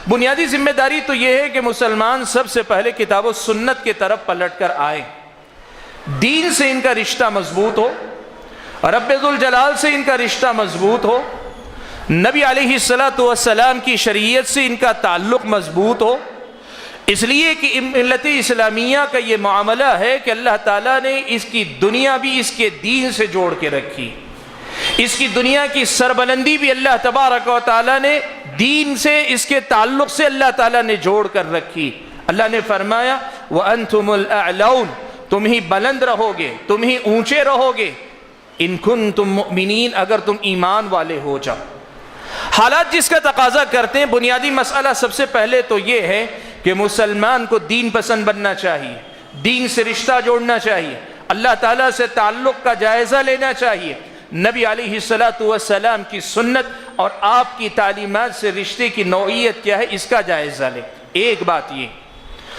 بنیادی ذمہ داری تو یہ ہے کہ مسلمان سب سے پہلے کتاب و سنت کی طرف پلٹ کر آئے، دین سے ان کا رشتہ مضبوط ہو، رب ذوالجلال سے ان کا رشتہ مضبوط ہو، نبی علیہ السلام کی شریعت سے ان کا تعلق مضبوط ہو، اس لیے کہ ملت اسلامیہ کا یہ معاملہ ہے کہ اللہ تعالیٰ نے اس کی دنیا بھی اس کے دین سے جوڑ کے رکھی، اس کی دنیا کی سربلندی بھی اللہ تبارک و تعالیٰ نے دین سے، اس کے تعلق سے اللہ تعالیٰ نے جوڑ کر رکھی۔ اللہ نے فرمایا وَأَنْتُمُ الْأَعْلَوْنَ، تم ہی بلند رہو گے، تم ہی اونچے رہو گے، ان کنتم مؤمنین، اگر تم ایمان والے ہو جاؤ۔ حالات جس کا تقاضا کرتے ہیں، بنیادی مسئلہ سب سے پہلے تو یہ ہے کہ مسلمان کو دین پسند بننا چاہیے، دین سے رشتہ جوڑنا چاہیے، اللہ تعالیٰ سے تعلق کا جائزہ لینا چاہیے، نبی علیہ السلام کی سنت اور آپ کی تعلیمات سے رشتے کی نوعیت کیا ہے اس کا جائزہ لیں۔ ایک بات یہ